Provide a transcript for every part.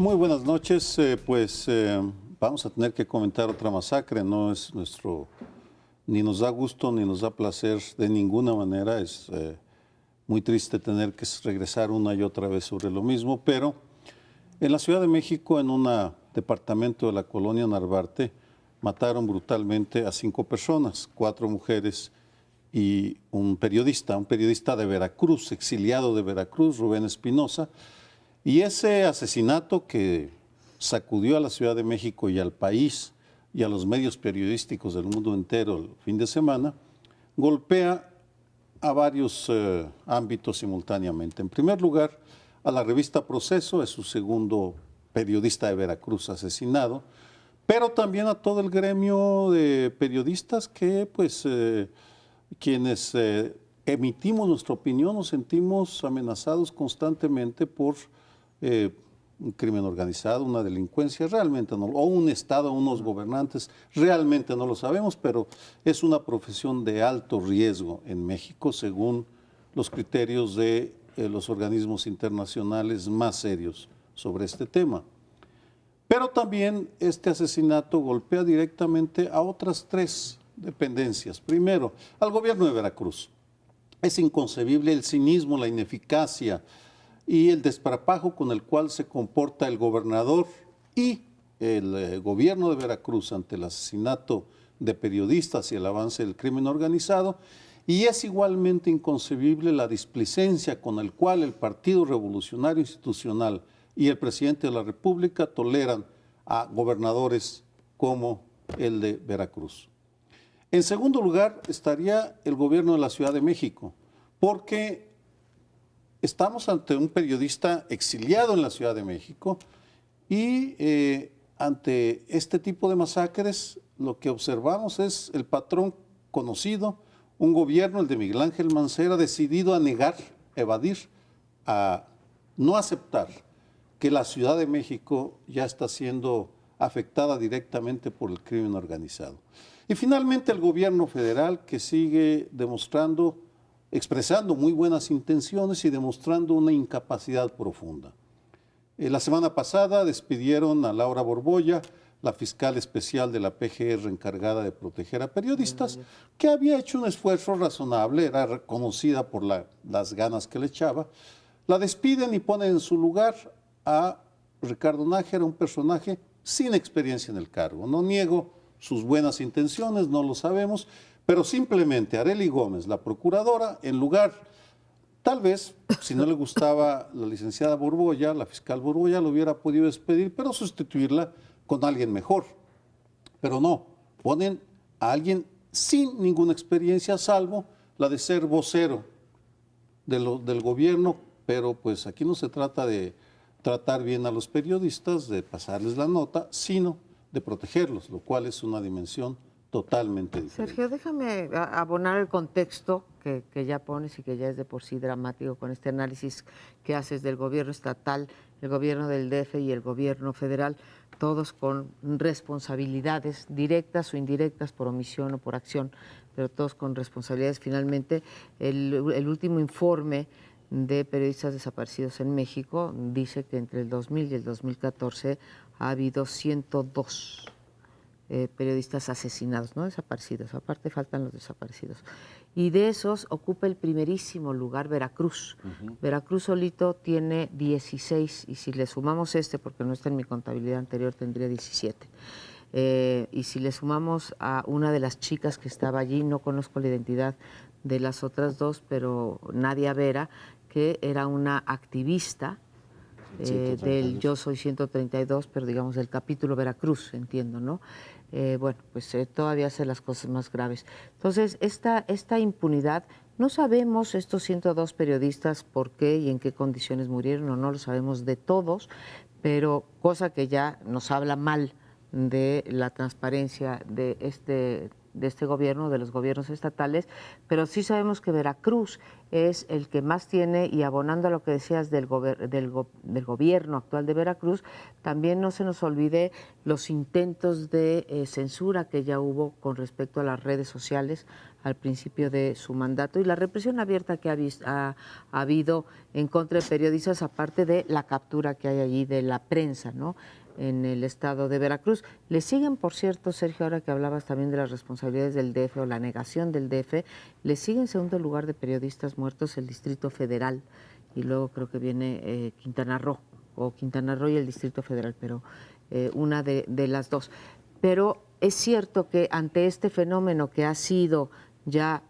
Muy buenas noches. Vamos a tener que comentar otra masacre. No es ni nos da gusto ni nos da placer de ninguna manera. Es muy triste tener que regresar una y otra vez sobre lo mismo, pero en la Ciudad de México, en un departamento de la colonia Narvarte, mataron brutalmente a 5 personas, 4 mujeres y un periodista de Veracruz, exiliado de Veracruz, Rubén Espinosa. Y ese asesinato que sacudió a la Ciudad de México y al país y a los medios periodísticos del mundo entero el fin de semana, golpea a varios ámbitos simultáneamente. En primer lugar, a la revista Proceso, es su segundo periodista de Veracruz asesinado, pero también a todo el gremio de periodistas que, quienes emitimos nuestra opinión, nos sentimos amenazados constantemente por un crimen organizado, una delincuencia, realmente no, o un Estado, unos gobernantes, realmente no lo sabemos, pero es una profesión de alto riesgo en México, según los criterios de los organismos internacionales más serios sobre este tema. Pero también este asesinato golpea directamente a otras 3 dependencias. Primero, al gobierno de Veracruz. Es inconcebible el cinismo, la ineficacia y el desparpajo con el cual se comporta el gobernador y el gobierno de Veracruz ante el asesinato de periodistas y el avance del crimen organizado. Y es igualmente inconcebible la displicencia con el cual el Partido Revolucionario Institucional y el presidente de la República toleran a gobernadores como el de Veracruz. En segundo lugar estaría el gobierno de la Ciudad de México, porque estamos ante un periodista exiliado en la Ciudad de México y ante este tipo de masacres lo que observamos es el patrón conocido, un gobierno, el de Miguel Ángel Mancera, decidido a negar, evadir, a no aceptar que la Ciudad de México ya está siendo afectada directamente por el crimen organizado. Y finalmente el gobierno federal, que sigue expresando muy buenas intenciones y demostrando una incapacidad profunda. La semana pasada despidieron a Laura Borbolla, la fiscal especial de la PGR encargada de proteger a periodistas, que había hecho un esfuerzo razonable, era reconocida por las ganas que le echaba. La despiden y ponen en su lugar a Ricardo Nájera, un personaje sin experiencia en el cargo. No niego sus buenas intenciones, no lo sabemos, pero simplemente Arely Gómez, la procuradora, en lugar, tal vez, si no le gustaba la licenciada Borbolla, la fiscal Borbolla, lo hubiera podido despedir, pero sustituirla con alguien mejor. Pero no, ponen a alguien sin ninguna experiencia, salvo la de ser vocero del gobierno, pero pues aquí no se trata de tratar bien a los periodistas, de pasarles la nota, sino de protegerlos, lo cual es una dimensión totalmente diferente. Sergio, déjame abonar el contexto que ya pones y que ya es de por sí dramático con este análisis que haces del gobierno estatal, el gobierno del DF y el gobierno federal, todos con responsabilidades directas o indirectas por omisión o por acción, pero todos con responsabilidades. Finalmente, el último informe de periodistas desaparecidos en México dice que entre el 2000 y el 2014 ha habido 102 periodistas asesinados, no desaparecidos, aparte faltan los desaparecidos. Y de esos ocupa el primerísimo lugar Veracruz. Veracruz solito tiene 16, y si le sumamos porque no está en mi contabilidad anterior, tendría 17. Y si le sumamos a una de las chicas que estaba allí, no conozco la identidad de las otras 2, pero Nadia Vera, que era una activista del Yo Soy 132, pero digamos del capítulo Veracruz, entiendo, ¿no? Todavía hace las cosas más graves. Entonces, esta impunidad, no sabemos estos 102 periodistas por qué y en qué condiciones murieron, o no lo sabemos de todos, pero cosa que ya nos habla mal de la transparencia de este gobierno, de los gobiernos estatales, pero sí sabemos que Veracruz es el que más tiene, y abonando a lo que decías del gobierno actual de Veracruz, también no se nos olvide los intentos de censura que ya hubo con respecto a las redes sociales al principio de su mandato y la represión abierta que ha habido en contra de periodistas, aparte de la captura que hay allí de la prensa, ¿no?, en el estado de Veracruz. Le siguen, por cierto, Sergio, ahora que hablabas también de las responsabilidades del DF o la negación del DF, le sigue en segundo lugar de periodistas muertos el Distrito Federal y luego creo que viene Quintana Roo y el Distrito Federal, pero una de las dos. Pero es cierto que ante este fenómeno que ha sido ya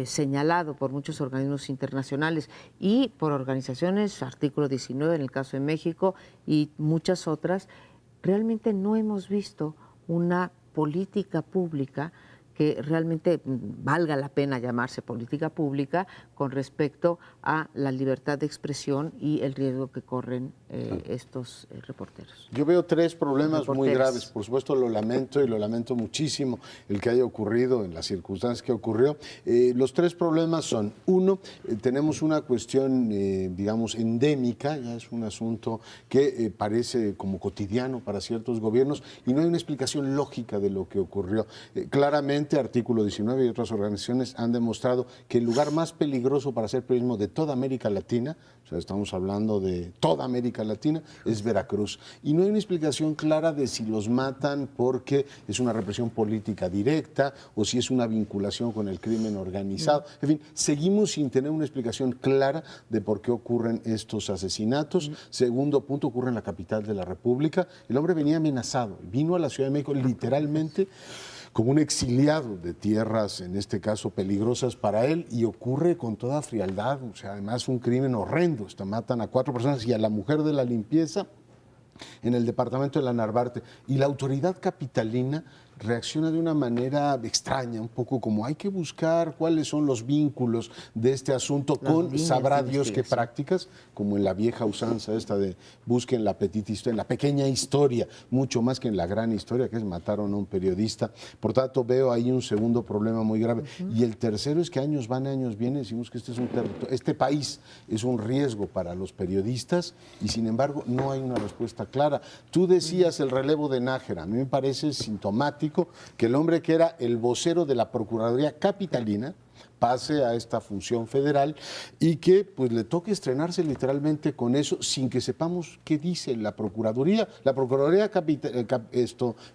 señalado por muchos organismos internacionales y por organizaciones, Artículo 19 en el caso de México y muchas otras, realmente no hemos visto una política pública que realmente valga la pena llamarse política pública con respecto a la libertad de expresión y el riesgo que corren estos reporteros. Yo veo tres problemas muy graves. Por supuesto, lo lamento y lo lamento muchísimo el que haya ocurrido en las circunstancias que ocurrió. Los tres problemas son, uno, tenemos una cuestión, digamos, endémica, ya es un asunto que parece como cotidiano para ciertos gobiernos y no hay una explicación lógica de lo que ocurrió. Claramente, Artículo 19 y otras organizaciones han demostrado que el lugar más peligroso para hacer periodismo de toda América Latina, o sea, estamos hablando de toda América Latina, es Veracruz. Y no hay una explicación clara de si los matan porque es una represión política directa o si es una vinculación con el crimen organizado. En fin, seguimos sin tener una explicación clara de por qué ocurren estos asesinatos. Segundo punto, ocurre en la capital de la República. El hombre venía amenazado, vino a la Ciudad de México literalmente como un exiliado de tierras, en este caso peligrosas para él, y ocurre con toda frialdad, o sea, además un crimen horrendo, matan a 4 personas y a la mujer de la limpieza en el departamento de la Narvarte, y la autoridad capitalina reacciona de una manera extraña, un poco como hay que buscar cuáles son los vínculos de este asunto con sabrá Dios qué prácticas, como en la vieja usanza esta de busquen la petite historia, en la pequeña historia, mucho más que en la gran historia, que es mataron a un periodista. Por tanto, veo ahí un segundo problema muy grave. Y el tercero es que años van, años vienen, decimos que este país es un riesgo para los periodistas y sin embargo no hay una respuesta clara. Tú decías el relevo de Nájera, a mí me parece sintomático que el hombre que era el vocero de la Procuraduría Capitalina pase a esta función federal y que pues le toque estrenarse literalmente con eso sin que sepamos qué dice la Procuraduría. La Procuraduría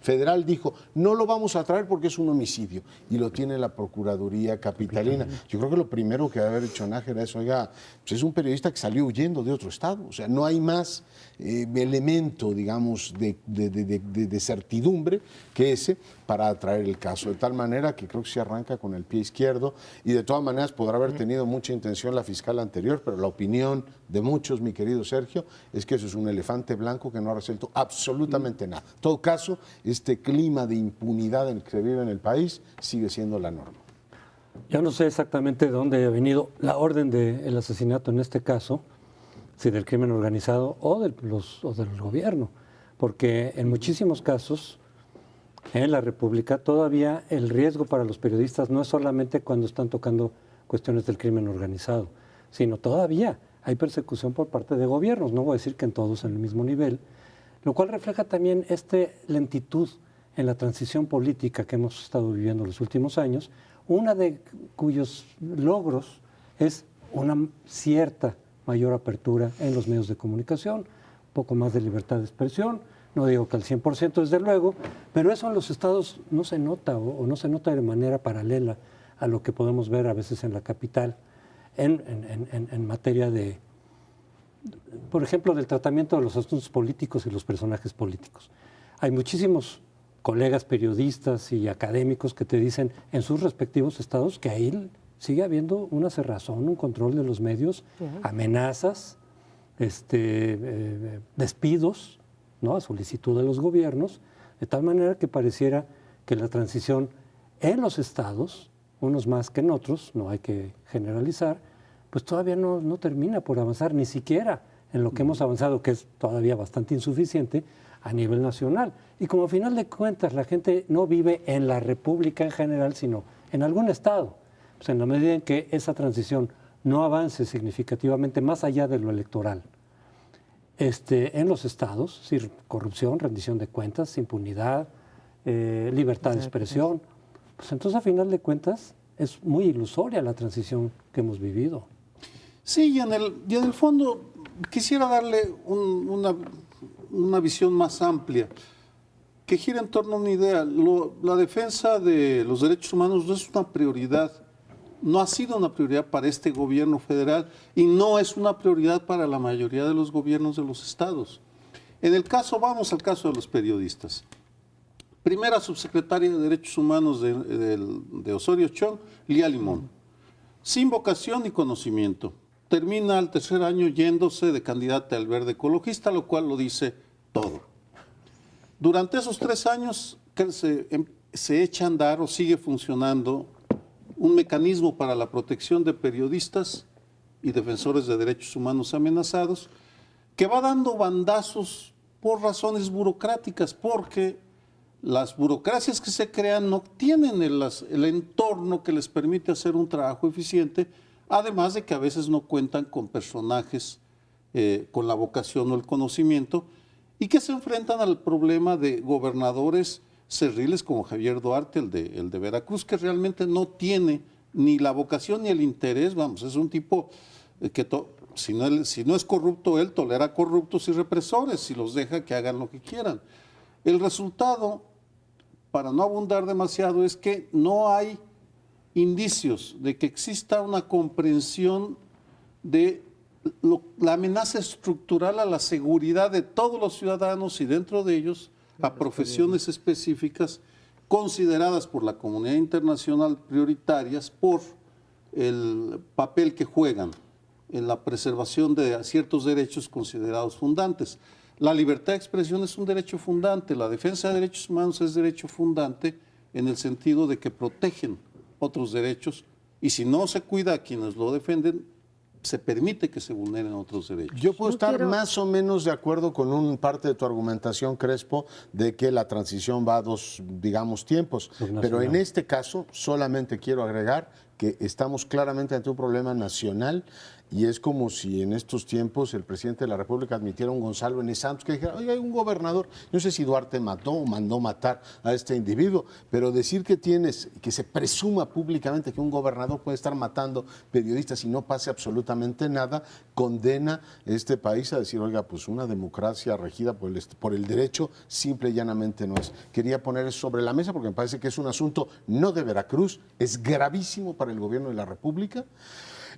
Federal dijo, no lo vamos a traer porque es un homicidio, y lo tiene la Procuraduría Capitalina. Yo creo que lo primero que debe haber hecho Nájera es, oiga, pues es un periodista que salió huyendo de otro estado, o sea, no hay más elemento, digamos, de certidumbre que ese para traer el caso, de tal manera que creo que se arranca con el pie izquierdo y de todas maneras podrá haber tenido mucha intención la fiscal anterior, pero la opinión de muchos, mi querido Sergio, es que eso es un elefante blanco que no ha resuelto absolutamente nada. En todo caso, este clima de impunidad en el que se vive en el país sigue siendo la norma. Yo no sé exactamente de dónde ha venido la orden del asesinato en este caso, si del crimen organizado o del gobierno, porque en muchísimos casos en la República todavía el riesgo para los periodistas no es solamente cuando están tocando cuestiones del crimen organizado, sino todavía hay persecución por parte de gobiernos, no voy a decir que en todos en el mismo nivel, lo cual refleja también esta lentitud en la transición política que hemos estado viviendo los últimos años, una de cuyos logros es una cierta mayor apertura en los medios de comunicación, un poco más de libertad de expresión. No digo que al 100% desde luego, pero eso en los estados no se nota o no se nota de manera paralela a lo que podemos ver a veces en la capital en materia de, por ejemplo, del tratamiento de los asuntos políticos y los personajes políticos. Hay muchísimos colegas periodistas y académicos que te dicen en sus respectivos estados que ahí sigue habiendo una cerrazón, un control de los medios, amenazas, despidos, ¿no?, a solicitud de los gobiernos, de tal manera que pareciera que la transición en los estados, unos más que en otros, no hay que generalizar, pues todavía no termina por avanzar, ni siquiera en lo que hemos avanzado, que es todavía bastante insuficiente, a nivel nacional. Y como a final de cuentas la gente no vive en la República en general, sino en algún estado, pues en la medida en que esa transición no avance significativamente más allá de lo electoral, en los estados, es decir, corrupción, rendición de cuentas, impunidad, libertad de expresión, pues entonces a final de cuentas es muy ilusoria la transición que hemos vivido. Sí, y en el fondo quisiera darle una visión más amplia, que gira en torno a una idea. La defensa de los derechos humanos no es una prioridad, no ha sido una prioridad para este gobierno federal y no es una prioridad para la mayoría de los gobiernos de los estados. Vamos al caso de los periodistas. Primera subsecretaria de Derechos Humanos de Osorio Chong, Lía Limón, sin vocación ni conocimiento. Termina al tercer año yéndose de candidata al Verde Ecologista, lo cual lo dice todo. Durante esos 3 años se echa a andar o sigue funcionando un mecanismo para la protección de periodistas y defensores de derechos humanos amenazados, que va dando bandazos por razones burocráticas, porque las burocracias que se crean no tienen el entorno que les permite hacer un trabajo eficiente, además de que a veces no cuentan con personajes con la vocación o el conocimiento, y que se enfrentan al problema de gobernadores cerriles como Javier Duarte, el de Veracruz, que realmente no tiene ni la vocación ni el interés. Vamos, es un tipo que si no es corrupto él, tolera corruptos y represores y los deja que hagan lo que quieran. El resultado, para no abundar demasiado, es que no hay indicios de que exista una comprensión de la amenaza estructural a la seguridad de todos los ciudadanos y dentro de ellos a profesiones específicas consideradas por la comunidad internacional prioritarias por el papel que juegan en la preservación de ciertos derechos considerados fundantes. La libertad de expresión es un derecho fundante, la defensa de derechos humanos es derecho fundante en el sentido de que protegen otros derechos y si no se cuida a quienes lo defienden, se permite que se vulneren otros derechos. Yo puedo estar más o menos de acuerdo con un parte de tu argumentación, Crespo, de que la transición va a 2, digamos, tiempos. Pero en este caso solamente quiero agregar que estamos claramente ante un problema nacional y es como si en estos tiempos el presidente de la República admitiera a un Gonzalo N. Santos que dijera, oye, hay un gobernador, no sé si Duarte mató o mandó matar a este individuo, pero decir que se presuma públicamente que un gobernador puede estar matando periodistas y no pase absolutamente nada, condena a este país a decir, oiga, pues una democracia regida por el derecho simple y llanamente no es. Quería poner eso sobre la mesa porque me parece que es un asunto no de Veracruz, es gravísimo para el gobierno de la República.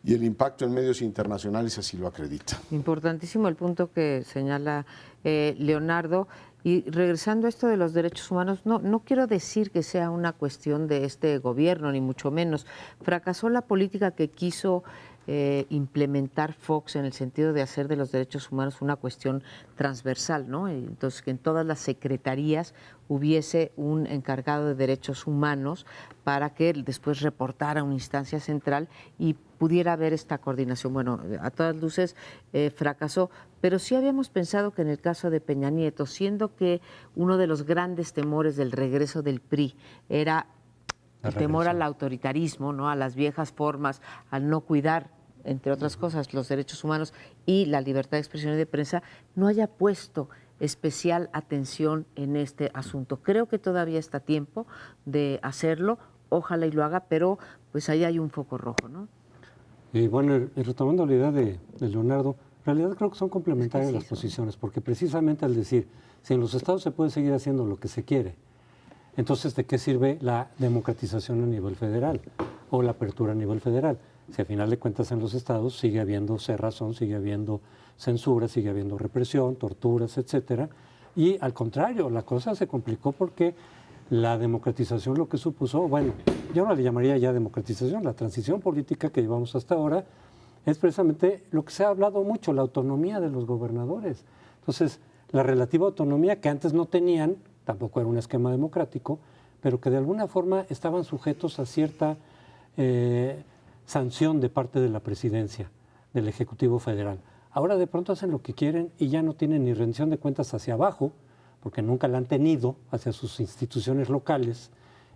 Y el impacto en medios internacionales así lo acredita. Importantísimo el punto que señala Leonardo. Y regresando a esto de los derechos humanos, no quiero decir que sea una cuestión de este gobierno, ni mucho menos. Fracasó la política que quiso implementar Fox en el sentido de hacer de los derechos humanos una cuestión transversal, ¿no? Entonces, que en todas las secretarías hubiese un encargado de derechos humanos para que después reportara a una instancia central y pudiera haber esta coordinación. Bueno, a todas luces fracasó, pero sí habíamos pensado que en el caso de Peña Nieto, siendo que uno de los grandes temores del regreso del PRI era el temor al autoritarismo, ¿no? A las viejas formas, al no cuidar, entre otras cosas, los derechos humanos y la libertad de expresión y de prensa, no haya puesto especial atención en este asunto. Creo que todavía está a tiempo de hacerlo, ojalá y lo haga, pero pues ahí hay un foco rojo, ¿no? Y bueno, y retomando la idea de Leonardo, en realidad creo que son complementarias las posiciones, porque precisamente al decir, si en los estados se puede seguir haciendo lo que se quiere, entonces ¿de qué sirve la democratización a nivel federal o la apertura a nivel federal? Si a final de cuentas en los estados sigue habiendo cerrazón, sigue habiendo censura, sigue habiendo represión, torturas, etcétera, y al contrario, la cosa se complicó porque la democratización lo que supuso, bueno, yo no le llamaría ya democratización, la transición política que llevamos hasta ahora es precisamente lo que se ha hablado mucho, la autonomía de los gobernadores. Entonces, la relativa autonomía que antes no tenían, tampoco era un esquema democrático, pero que de alguna forma estaban sujetos a cierta sanción de parte de la presidencia, del Ejecutivo Federal. Ahora de pronto hacen lo que quieren y ya no tienen ni rendición de cuentas hacia abajo, porque nunca la han tenido hacia sus instituciones locales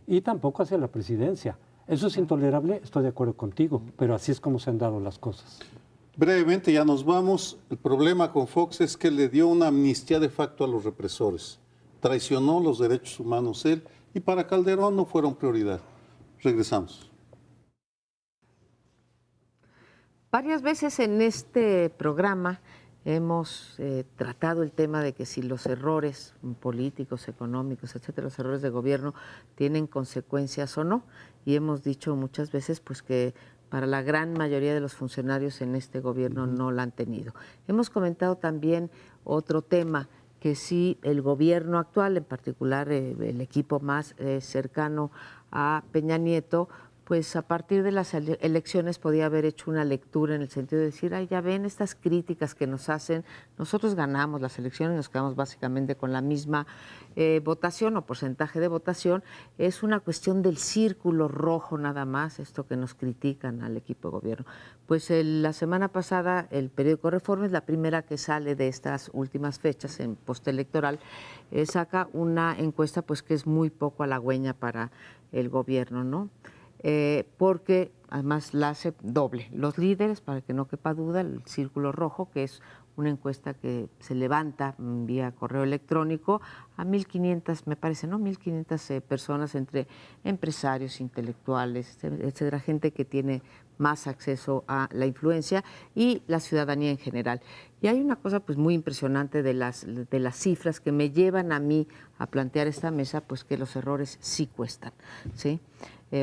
y tampoco hacia la presidencia. Eso es intolerable, estoy de acuerdo contigo, pero así es como se han dado las cosas. Brevemente, ya nos vamos. El problema con Fox es que le dio una amnistía de facto a los represores. Traicionó los derechos humanos él y para Calderón no fueron prioridad. Regresamos. Varias veces en este programa hemos tratado el tema de que si los errores políticos, económicos, etcétera, los errores de gobierno tienen consecuencias o no. Y hemos dicho muchas veces pues que para la gran mayoría de los funcionarios en este gobierno no la han tenido. Hemos comentado también otro tema, que sí el gobierno actual, en particular el equipo más cercano a Peña Nieto, pues a partir de las elecciones podía haber hecho una lectura en el sentido de decir, ay, ya ven estas críticas que nos hacen, nosotros ganamos las elecciones, nos quedamos básicamente con la misma votación o porcentaje de votación, es una cuestión del círculo rojo nada más, esto que nos critican al equipo de gobierno. Pues la semana pasada el periódico Reforma, es la primera que sale de estas últimas fechas en postelectoral, saca una encuesta pues que es muy poco halagüeña para el gobierno, ¿no? Porque además la hace doble. Los líderes, para que no quepa duda, el círculo rojo, que es una encuesta que se levanta vía correo electrónico a 1.500, me parece, ¿no? 1.500 personas entre empresarios, intelectuales, etcétera, gente que tiene más acceso a la influencia y la ciudadanía en general. Y hay una cosa pues muy impresionante de las cifras que me llevan a mí a plantear esta mesa, pues que los errores sí cuestan, ¿sí?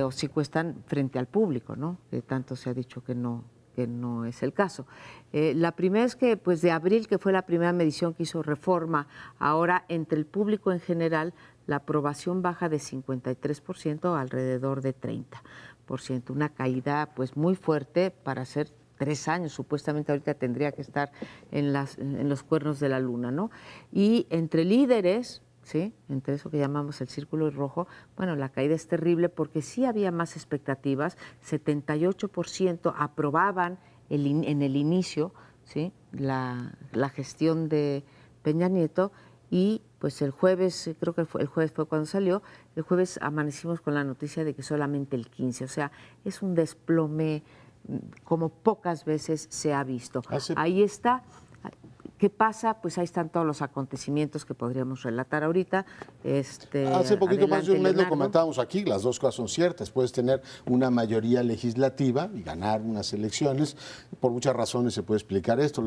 O sí cuestan frente al público, ¿no? Que tanto se ha dicho que no es el caso. La primera es que, pues de abril, que fue la primera medición que hizo Reforma, ahora entre el público en general, la aprobación baja de 53% a alrededor de 30%, una caída pues muy fuerte para ser 3 años, supuestamente ahorita tendría que estar en los cuernos de la luna, ¿no? Y entre líderes, ¿sí? Entre eso que llamamos el círculo rojo, bueno, la caída es terrible porque sí había más expectativas, 78% aprobaban en el inicio, ¿sí? la gestión de Peña Nieto y pues el jueves, creo que el jueves fue cuando salió, el jueves amanecimos con la noticia de que solamente el 15%, o sea, es un desplome como pocas veces se ha visto. Ahí está. ¿Qué pasa? Pues ahí están todos los acontecimientos que podríamos relatar ahorita. Hace poquito más de un mes Leonardo. lo comentábamos aquí, las dos cosas son ciertas. Puedes tener una mayoría legislativa y ganar unas elecciones. Por muchas razones se puede explicar esto.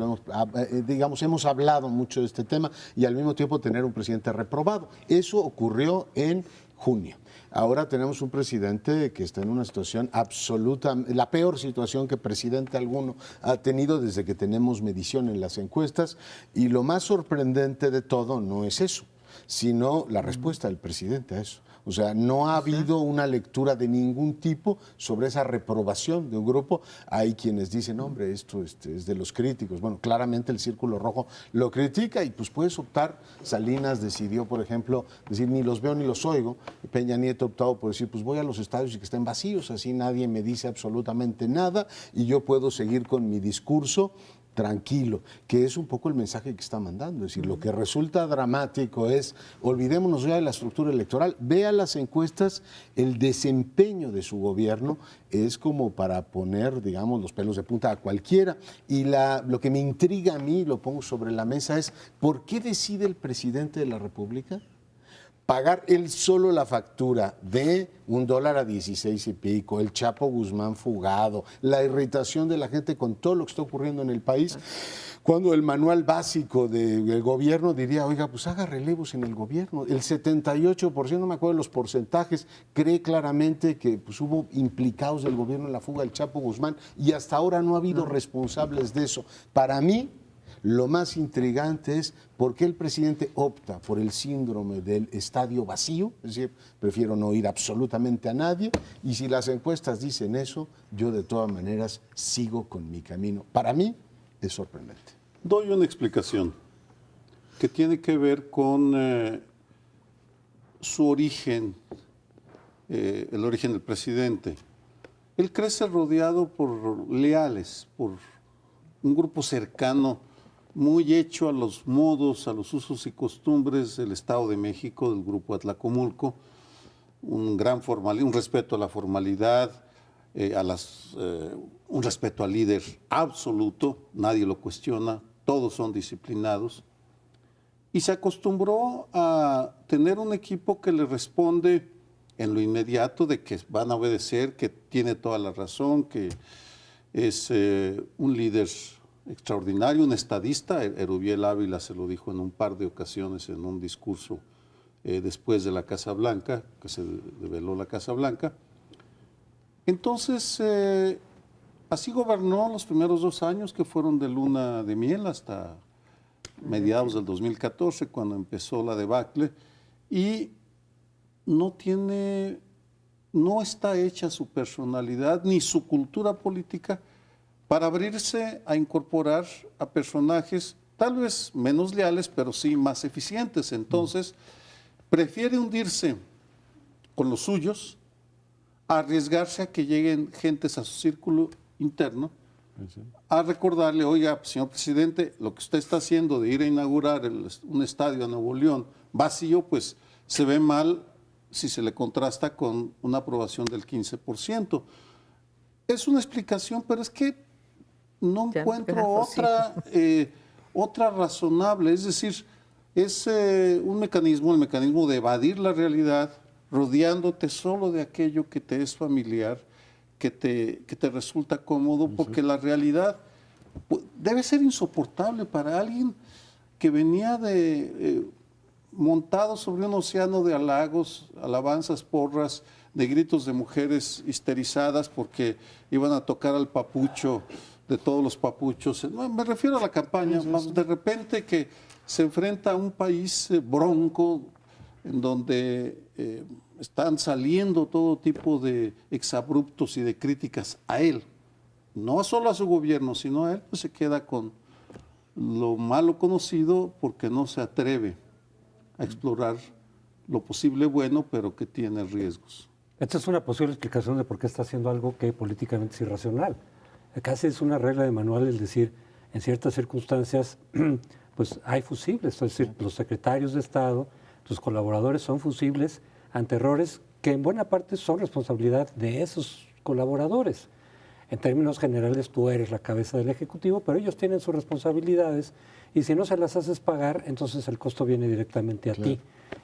Hemos hablado mucho de este tema y al mismo tiempo tener un presidente reprobado. Eso ocurrió en junio. Ahora tenemos un presidente que está en una situación absoluta, la peor situación que presidente alguno ha tenido desde que tenemos medición en las encuestas, y lo más sorprendente de todo no es eso, sino la respuesta del presidente a eso. O sea, no ha habido una lectura de ningún tipo sobre esa reprobación de un grupo. Hay quienes dicen, hombre, esto es de los críticos. Bueno, claramente el Círculo Rojo lo critica y pues puedes optar. Salinas decidió, por ejemplo, decir, ni los veo ni los oigo. Peña Nieto ha optado por decir, pues voy a los estadios y que estén vacíos, así nadie me dice absolutamente nada y yo puedo seguir con mi discurso tranquilo, que es un poco el mensaje que está mandando. Es decir, lo que resulta dramático es, olvidémonos ya de la estructura electoral, vea las encuestas, el desempeño de su gobierno es como para poner, digamos, los pelos de punta a cualquiera. Y lo que me intriga a mí, lo pongo sobre la mesa, es ¿por qué decide el presidente de la República pagar él solo la factura de $1 a 16 y pico, el Chapo Guzmán fugado, la irritación de la gente con todo lo que está ocurriendo en el país, cuando el manual básico del gobierno diría, oiga, pues haga relevos en el gobierno? El 78%, no me acuerdo de los porcentajes, cree claramente que pues, hubo implicados del gobierno en la fuga del Chapo Guzmán y hasta ahora no ha habido responsables de eso. Para mí, lo más intrigante es por qué el presidente opta por el síndrome del estadio vacío, es decir, prefiero no ir absolutamente a nadie, y si las encuestas dicen eso, yo de todas maneras sigo con mi camino. Para mí es sorprendente. Doy una explicación que tiene que ver con su origen, el origen del presidente. Él crece rodeado por leales, por un grupo cercano muy hecho a los modos, a los usos y costumbres del Estado de México, del Grupo Atlacomulco, un respeto a la formalidad, un respeto al líder absoluto, nadie lo cuestiona, todos son disciplinados. Y se acostumbró a tener un equipo que le responde en lo inmediato de que van a obedecer, que tiene toda la razón, que es un líder extraordinario, un estadista. Erubiel Ávila se lo dijo en un par de ocasiones en un discurso después de la Casa Blanca, que se develó la Casa Blanca. Entonces, así gobernó los primeros 2 años, que fueron de luna de miel hasta mediados del 2014, cuando empezó la debacle, y no está hecha su personalidad ni su cultura política para abrirse a incorporar a personajes tal vez menos leales, pero sí más eficientes. Entonces, prefiere hundirse con los suyos, a arriesgarse a que lleguen gentes a su círculo interno, a recordarle: oiga, señor presidente, lo que usted está haciendo de ir a inaugurar un estadio a Nuevo León vacío, pues se ve mal si se le contrasta con una aprobación del 15%. Es una explicación, pero es que no encuentro otra razonable. Es decir, es un mecanismo, el mecanismo de evadir la realidad, rodeándote solo de aquello que te es familiar, que te resulta cómodo, porque la realidad debe ser insoportable para alguien que venía montado sobre un océano de halagos, alabanzas, porras, de gritos de mujeres histerizadas porque iban a tocar al papucho de todos los papuchos. No, me refiero a la campaña, más de repente que se enfrenta a un país bronco, en donde están saliendo todo tipo de exabruptos y de críticas a él, no solo a su gobierno, sino a él, pues se queda con lo malo conocido porque no se atreve a explorar lo posible bueno, pero que tiene riesgos. Esta es una posible explicación de por qué está haciendo algo que políticamente es irracional. Casi es una regla de manual el decir, en ciertas circunstancias, pues hay fusibles, es decir, los secretarios de Estado, tus colaboradores son fusibles ante errores que en buena parte son responsabilidad de esos colaboradores. En términos generales, tú eres la cabeza del Ejecutivo, pero ellos tienen sus responsabilidades y si no se las haces pagar, entonces el costo viene directamente a ti.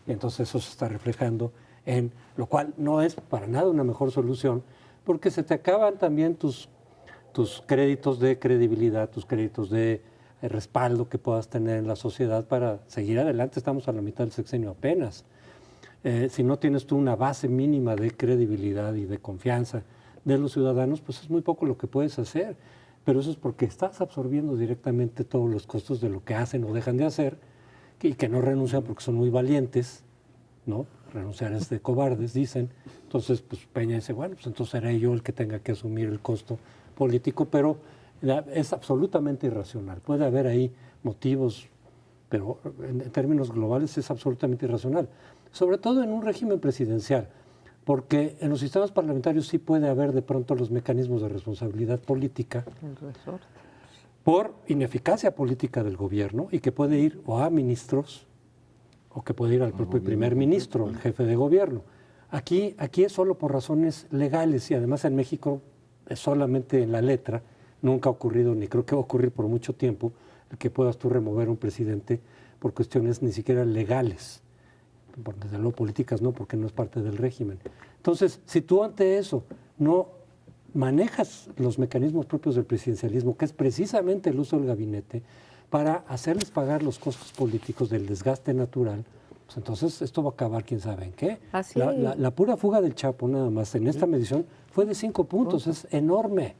Y entonces eso se está reflejando en lo cual no es para nada una mejor solución, porque se te acaban también tus créditos de credibilidad, tus créditos de respaldo que puedas tener en la sociedad para seguir adelante. Estamos a la mitad del sexenio apenas. Si no tienes tú una base mínima de credibilidad y de confianza de los ciudadanos, pues es muy poco lo que puedes hacer. Pero eso es porque estás absorbiendo directamente todos los costos de lo que hacen o dejan de hacer y que no renuncian porque son muy valientes, ¿no? Renunciar es de cobardes, dicen. Entonces, pues Peña dice, bueno, pues entonces seré yo el que tenga que asumir el costo político, pero es absolutamente irracional. Puede haber ahí motivos, pero en términos globales es absolutamente irracional. Sobre todo en un régimen presidencial, porque en los sistemas parlamentarios sí puede haber de pronto los mecanismos de responsabilidad política por ineficacia política del gobierno y que puede ir o a ministros o que puede ir al propio primer ministro, el jefe de gobierno. Aquí es solo por razones legales y además en México es solamente en la letra. Nunca ha ocurrido, ni creo que va a ocurrir por mucho tiempo, el que puedas tú remover a un presidente por cuestiones ni siquiera legales. Desde luego políticas no, porque no es parte del régimen. Entonces, si tú ante eso no manejas los mecanismos propios del presidencialismo, que es precisamente el uso del gabinete, para hacerles pagar los costos políticos del desgaste natural, pues entonces esto va a acabar quién sabe en qué. La pura fuga del Chapo nada más en esta medición fue de 5 puntos, es enorme,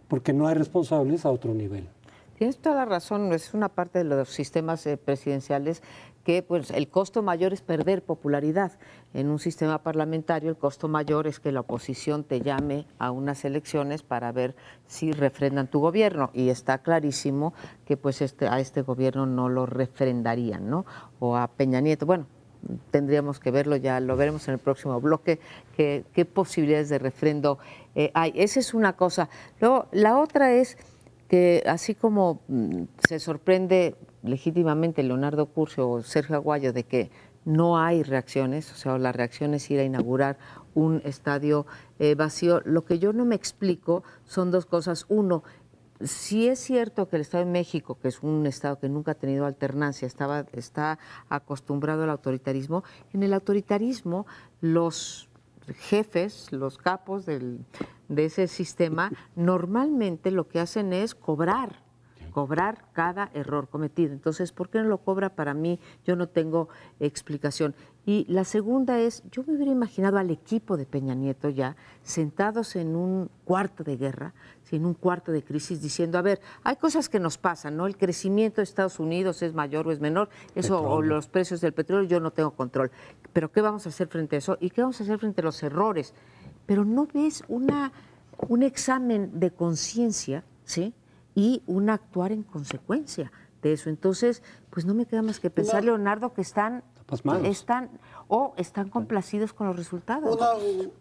porque no hay responsables a otro nivel. Tienes toda la razón, es una parte de los sistemas presidenciales que pues, el costo mayor es perder popularidad. En un sistema parlamentario el costo mayor es que la oposición te llame a unas elecciones para ver si refrendan tu gobierno. Y está clarísimo que pues a este gobierno no lo refrendarían, ¿no? O a Peña Nieto. Bueno, tendríamos que verlo, ya lo veremos en el próximo bloque, qué posibilidades de refrendo hay. Esa es una cosa. Luego, la otra es que así como se sorprende legítimamente Leonardo Curcio o Sergio Aguayo de que no hay reacciones, o sea, la reacción es ir a inaugurar un estadio vacío, lo que yo no me explico son dos cosas. Uno, sí es cierto que el Estado de México, que es un Estado que nunca ha tenido alternancia, está acostumbrado al autoritarismo. En el autoritarismo, los jefes, los capos de ese sistema, normalmente lo que hacen es cobrar cada error cometido. Entonces, ¿por qué no lo cobra? Para mí, yo no tengo explicación. Y la segunda es, yo me hubiera imaginado al equipo de Peña Nieto ya sentados en un cuarto de guerra, en un cuarto de crisis, diciendo, a ver, hay cosas que nos pasan, ¿no? El crecimiento de Estados Unidos es mayor o es menor, eso o los precios del petróleo, yo no tengo control. Pero ¿qué vamos a hacer frente a eso? ¿Y qué vamos a hacer frente a los errores? Pero no ves un examen de conciencia, ¿sí? Y un actuar en consecuencia de eso. Entonces, pues no me queda más que pensar, Leonardo, que están complacidos con los resultados.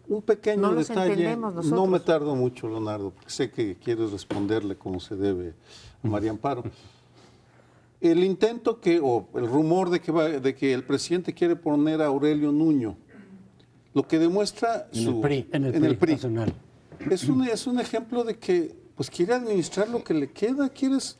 Un pequeño no los detalle. Entendemos nosotros. No me tardo mucho, Leonardo, porque sé que quieres responderle como se debe a María Amparo. El intento o el rumor de que el presidente quiere poner a Aurelio Nuño, lo que demuestra en el PRI nacional. Es un ejemplo de que pues quiere administrar lo que le queda, quieres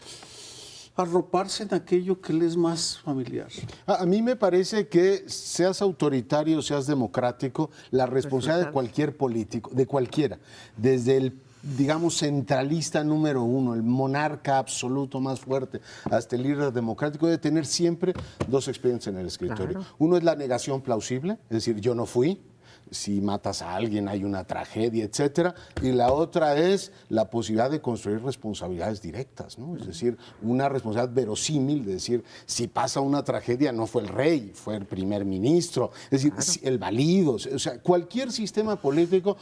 arroparse en aquello que le es más familiar. A mí me parece que seas autoritario, seas democrático, la responsabilidad de cualquier político, de cualquiera, desde el digamos, centralista número uno, el monarca absoluto más fuerte, hasta el líder democrático, debe tener siempre dos expedientes en el escritorio. Claro. Uno es la negación plausible, es decir, yo no fui. Si matas a alguien hay una tragedia, etcétera. Y la otra es la posibilidad de construir responsabilidades directas, ¿no? Es decir, una responsabilidad verosímil de decir, si pasa una tragedia no fue el rey, fue el primer ministro, es decir, el valido. O sea, cualquier sistema político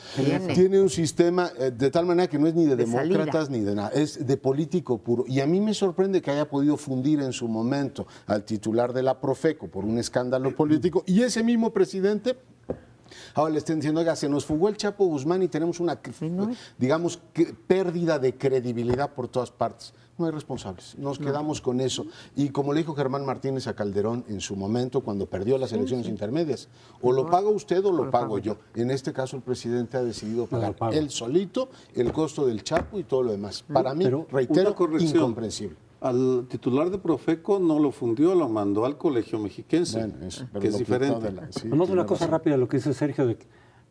tiene un sistema de tal manera que no es ni de demócratas ni de nada, es de político puro. Y a mí me sorprende que haya podido fundir en su momento al titular de la Profeco por un escándalo político y ese mismo presidente ahora le estén diciendo, oiga, se nos fugó el Chapo Guzmán y tenemos una, digamos, pérdida de credibilidad por todas partes. No hay responsables, nos quedamos con eso. Y como le dijo Germán Martínez a Calderón en su momento, cuando perdió las elecciones intermedias, o lo paga usted o lo pago yo. En este caso, el presidente ha decidido pagar él solito el costo del Chapo y todo lo demás. Para mí, reitero, incomprensible. Al titular de Profeco no lo fundió, lo mandó al Colegio Mexiquense, bueno, eso, que es diferente. Vamos a una cosa rápida, lo que dice Sergio, de que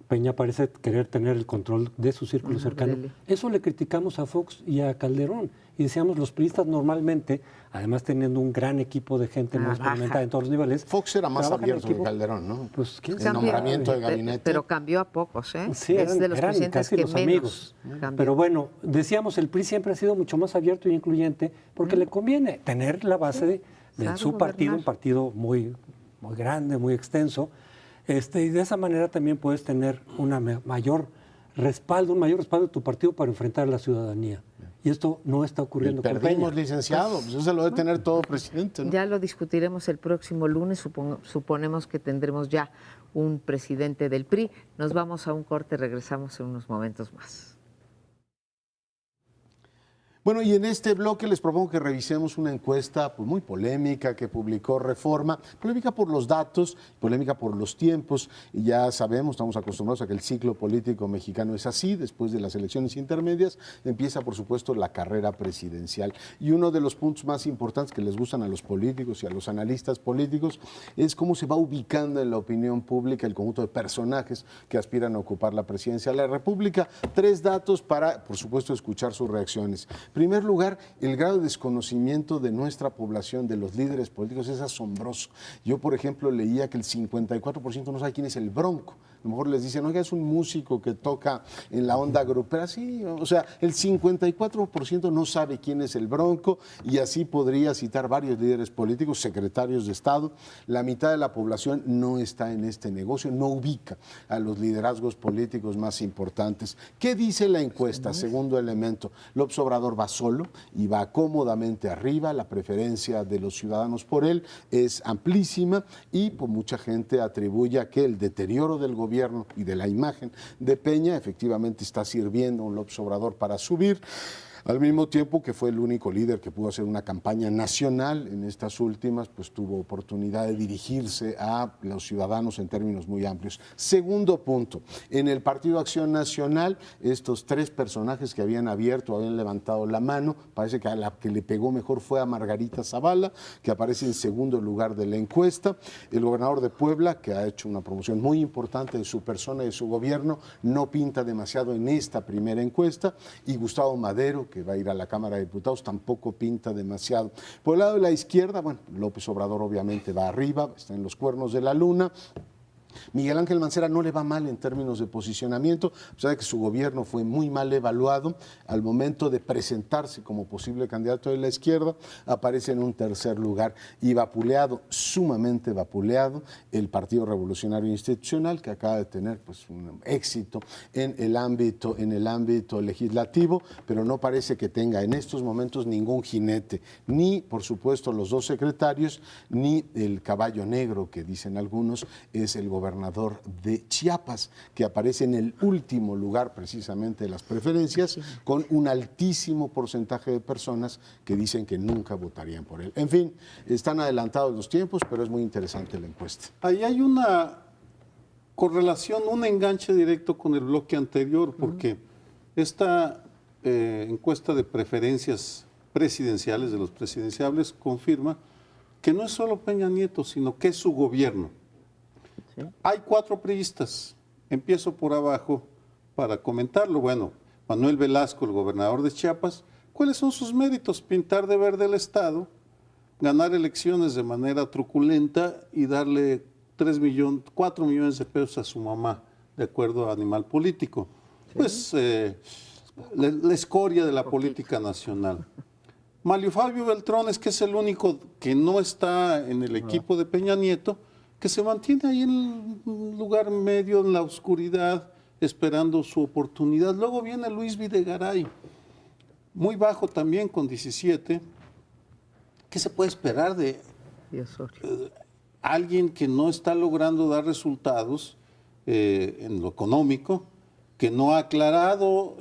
Peña parece querer tener el control de su círculo cercano. Eso le criticamos a Fox y a Calderón. Y decíamos, los priistas normalmente, además teniendo un gran equipo de gente muy experimentada en todos los niveles. Fox era más abierto que Calderón, ¿no? Pues quién sabe. El nombramiento de gabinete. Pero cambió a pocos, ¿eh? Sí, es de los presidentes casi que los menos amigos. cambió. Pero bueno, decíamos, el PRI siempre ha sido mucho más abierto e incluyente porque le conviene tener la base de su partido, un partido muy, muy grande, muy extenso. Y de esa manera también puedes tener un mayor respaldo de tu partido para enfrentar a la ciudadanía. Y esto no está ocurriendo con Peña. Perdimos, licenciado, pues eso lo debe tener todo presidente, ¿no? Ya lo discutiremos el próximo lunes, suponemos que tendremos ya un presidente del PRI. Nos vamos a un corte, regresamos en unos momentos más. Bueno, y en este bloque les propongo que revisemos una encuesta pues, muy polémica que publicó Reforma, polémica por los datos, polémica por los tiempos, y ya sabemos, estamos acostumbrados a que el ciclo político mexicano es así, después de las elecciones intermedias empieza por supuesto la carrera presidencial, y uno de los puntos más importantes que les gustan a los políticos y a los analistas políticos es cómo se va ubicando en la opinión pública el conjunto de personajes que aspiran a ocupar la presidencia de la República. 3 datos para, por supuesto, escuchar sus reacciones. En primer lugar, el grado de desconocimiento de nuestra población, de los líderes políticos, es asombroso. Yo, por ejemplo, leía que el 54% no sabe quién es el Bronco. A lo mejor les dicen, oiga, es un músico que toca en la onda grupera. Sí, o sea, el 54% no sabe quién es el Bronco, y así podría citar varios líderes políticos, secretarios de Estado. La mitad de la población no está en este negocio, no ubica a los liderazgos políticos más importantes. ¿Qué dice la encuesta? Segundo elemento, López Obrador va solo y va cómodamente arriba, la preferencia de los ciudadanos por él es amplísima y pues, mucha gente atribuye a que el deterioro del gobierno y de la imagen de Peña efectivamente está sirviendo a un López Obrador para subir. Al mismo tiempo que fue el único líder que pudo hacer una campaña nacional en estas últimas, pues tuvo oportunidad de dirigirse a los ciudadanos en términos muy amplios. Segundo punto, en el Partido Acción Nacional, estos tres personajes que habían levantado la mano, parece que a la que le pegó mejor fue a Margarita Zavala, que aparece en segundo lugar de la encuesta. El gobernador de Puebla, que ha hecho una promoción muy importante de su persona y de su gobierno, no pinta demasiado en esta primera encuesta, y Gustavo Madero, que va a ir a la Cámara de Diputados, tampoco pinta demasiado. Por el lado de la izquierda, bueno, López Obrador obviamente va arriba, está en los cuernos de la luna. Miguel Ángel Mancera no le va mal en términos de posicionamiento, a pesar de que su gobierno fue muy mal evaluado. Al momento de presentarse como posible candidato de la izquierda, aparece en un tercer lugar y vapuleado, sumamente vapuleado, el Partido Revolucionario Institucional, que acaba de tener pues, un éxito en el ámbito legislativo, pero no parece que tenga en estos momentos ningún jinete, ni por supuesto los dos secretarios, ni el caballo negro que dicen algunos es el gobernador de Chiapas, que aparece en el último lugar precisamente de las preferencias, con un altísimo porcentaje de personas que dicen que nunca votarían por él. En fin, están adelantados los tiempos, pero es muy interesante la encuesta. Ahí hay una correlación, un enganche directo con el bloque anterior, porque esta encuesta de preferencias presidenciales, de los presidenciables, confirma que no es solo Peña Nieto, sino que es su gobierno. ¿Sí? Hay 4 priistas. Empiezo por abajo para comentarlo. Bueno, Manuel Velasco, el gobernador de Chiapas, ¿cuáles son sus méritos? Pintar de verde el Estado, ganar elecciones de manera truculenta y darle 4 millones de pesos a su mamá, de acuerdo a Animal Político. ¿Sí? Pues la escoria de la política nacional. Mario Fabio Beltrones, que es el único que no está en el equipo de Peña Nieto, que se mantiene ahí en un lugar medio, en la oscuridad, esperando su oportunidad. Luego viene Luis Videgaray, muy bajo también, con 17. ¿Qué se puede esperar de alguien que no está logrando dar resultados en lo económico, que no ha aclarado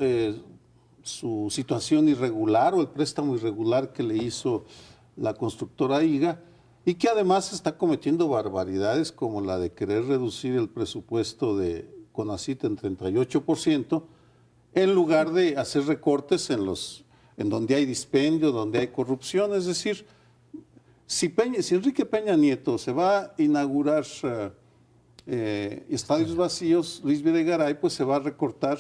su situación irregular o el préstamo irregular que le hizo la constructora IGA, y que además está cometiendo barbaridades como la de querer reducir el presupuesto de CONACYT en 38%, en lugar de hacer recortes en donde hay dispendio, donde hay corrupción? Es decir, si Enrique Peña Nieto se va a inaugurar estadios vacíos, Luis Videgaray pues se va a recortar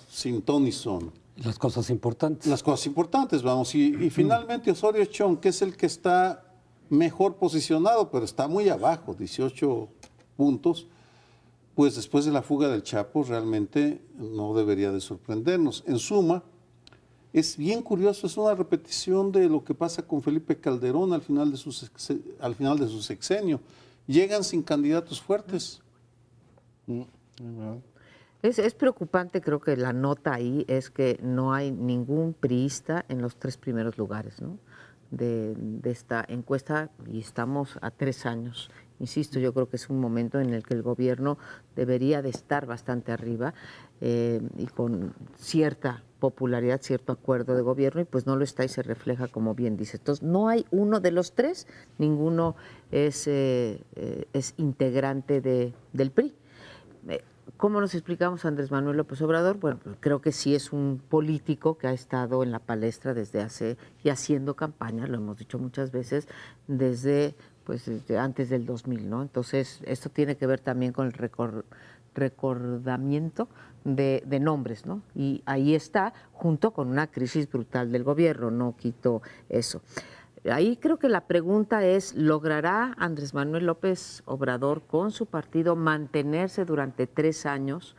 sin ton ni son. Las cosas importantes. Las cosas importantes, vamos. Y finalmente Osorio Chong, que es el que está mejor posicionado, pero está muy abajo, 18 puntos, pues después de la fuga del Chapo realmente no debería de sorprendernos. En suma, es bien curioso, es una repetición de lo que pasa con Felipe Calderón al final de su sexenio. Llegan sin candidatos fuertes. Es preocupante, creo que la nota ahí es que no hay ningún priista en los 3 primeros lugares, ¿no?, de esta encuesta, y estamos a 3 años. Insisto, yo creo que es un momento en el que el gobierno debería de estar bastante arriba y con cierta popularidad, cierto acuerdo de gobierno, y pues no lo está y se refleja, como bien dice. Entonces, no hay uno de los 3, ninguno es integrante del PRI. ¿Cómo nos explicamos a Andrés Manuel López Obrador? Bueno, creo que sí es un político que ha estado en la palestra desde hace y haciendo campaña, lo hemos dicho muchas veces, desde antes del 2000, ¿no? Entonces, esto tiene que ver también con el recordamiento de nombres, ¿no? Y ahí está, junto con una crisis brutal del gobierno, no quito eso. Ahí creo que la pregunta es, ¿logrará Andrés Manuel López Obrador con su partido mantenerse durante 3 años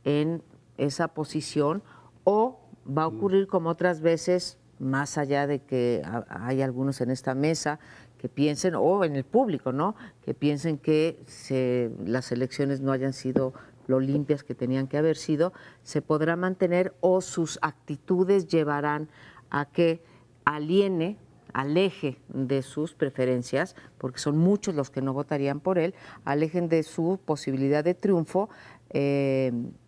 en esa posición, o va a ocurrir como otras veces, más allá de que hay algunos en esta mesa que piensen, o en el público, ¿no?, que piensen que las elecciones no hayan sido lo limpias que tenían que haber sido, se podrá mantener, o sus actitudes llevarán a que aleje de sus preferencias, porque son muchos los que no votarían por él, alejen de su posibilidad de triunfo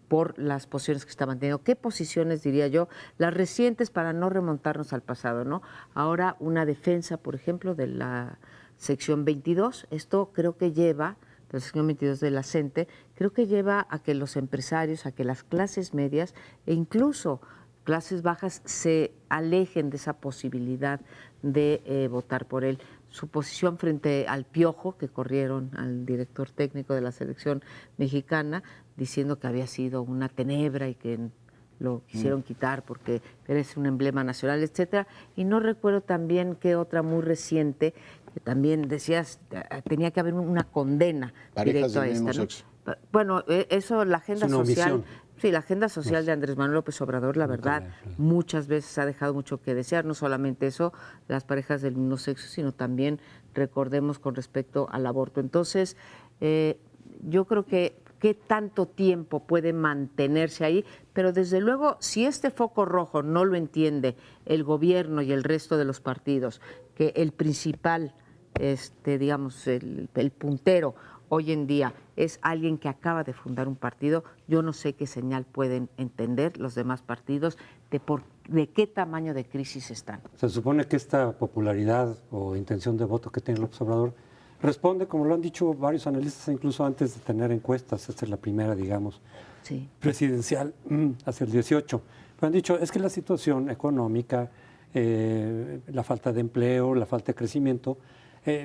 por las posiciones que estaban teniendo. ¿Qué posiciones, diría yo? Las recientes, para no remontarnos al pasado, ¿no? Ahora una defensa, por ejemplo, de la sección 22. Esto creo que lleva, de la sección 22 de la CENTE, creo que lleva a que los empresarios, a que las clases medias e incluso clases bajas se alejen de esa posibilidad de votar por él. Su posición frente al Piojo, que corrieron al director técnico de la selección mexicana, diciendo que había sido una tenebra y que lo quisieron quitar porque eres un emblema nacional, etcétera. Y no recuerdo también qué otra muy reciente, que también decías, tenía que haber una condena directa a esta, ¿no? Bueno, eso, la agenda social. Sí, la agenda social de Andrés Manuel López Obrador, la verdad, muchas veces ha dejado mucho que desear. No solamente eso, las parejas del mismo sexo, sino también, recordemos, con respecto al aborto. Entonces, yo creo que qué tanto tiempo puede mantenerse ahí, pero desde luego, si este foco rojo no lo entiende el gobierno y el resto de los partidos, que el principal, digamos, el puntero hoy en día es alguien que acaba de fundar un partido, yo no sé qué señal pueden entender los demás partidos de qué tamaño de crisis están. Se supone que esta popularidad o intención de voto que tiene López Obrador responde, como lo han dicho varios analistas, incluso antes de tener encuestas, esta es la primera, digamos, presidencial, hacia el 18. Pero han dicho, es que la situación económica, la falta de empleo, la falta de crecimiento,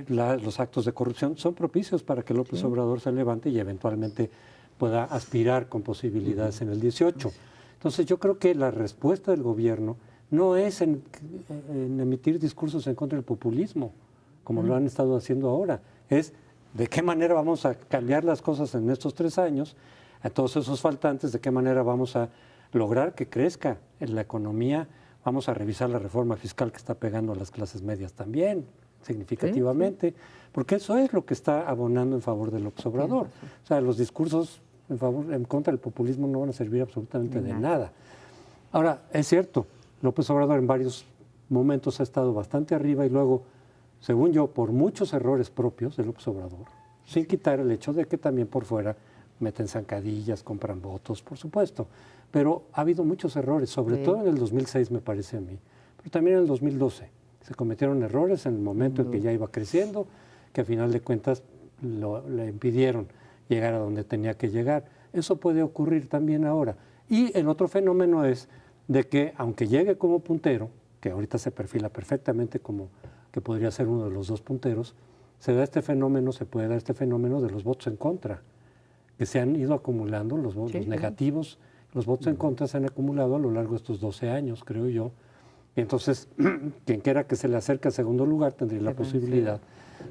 los actos de corrupción son propicios para que López Obrador se levante y eventualmente pueda aspirar con posibilidades en el 18. Entonces yo creo que la respuesta del gobierno no es en emitir discursos en contra del populismo, como lo han estado haciendo ahora, es de qué manera vamos a cambiar las cosas en estos 3 años, a todos esos faltantes, de qué manera vamos a lograr que crezca en la economía, vamos a revisar la reforma fiscal que está pegando a las clases medias también, significativamente, porque eso es lo que está abonando en favor del López Obrador. O sea, los discursos en contra del populismo no van a servir absolutamente de nada. Ahora, es cierto, López Obrador en varios momentos ha estado bastante arriba y luego, según yo, por muchos errores propios de López Obrador, sin quitar el hecho de que también por fuera meten zancadillas, compran votos, por supuesto, pero ha habido muchos errores, sobre todo en el 2006 me parece a mí, pero también en el 2012. Se cometieron errores en el momento en que ya iba creciendo, que a final de cuentas le impidieron llegar a donde tenía que llegar. Eso puede ocurrir también ahora. Y el otro fenómeno es de que, aunque llegue como puntero, que ahorita se perfila perfectamente como que podría ser uno de los 2 punteros, se puede dar este fenómeno de los votos en contra, que se han ido acumulando, los votos negativos, los votos en contra se han acumulado a lo largo de estos 12 años, creo yo. Y entonces, quien quiera que se le acerque al segundo lugar tendría la posibilidad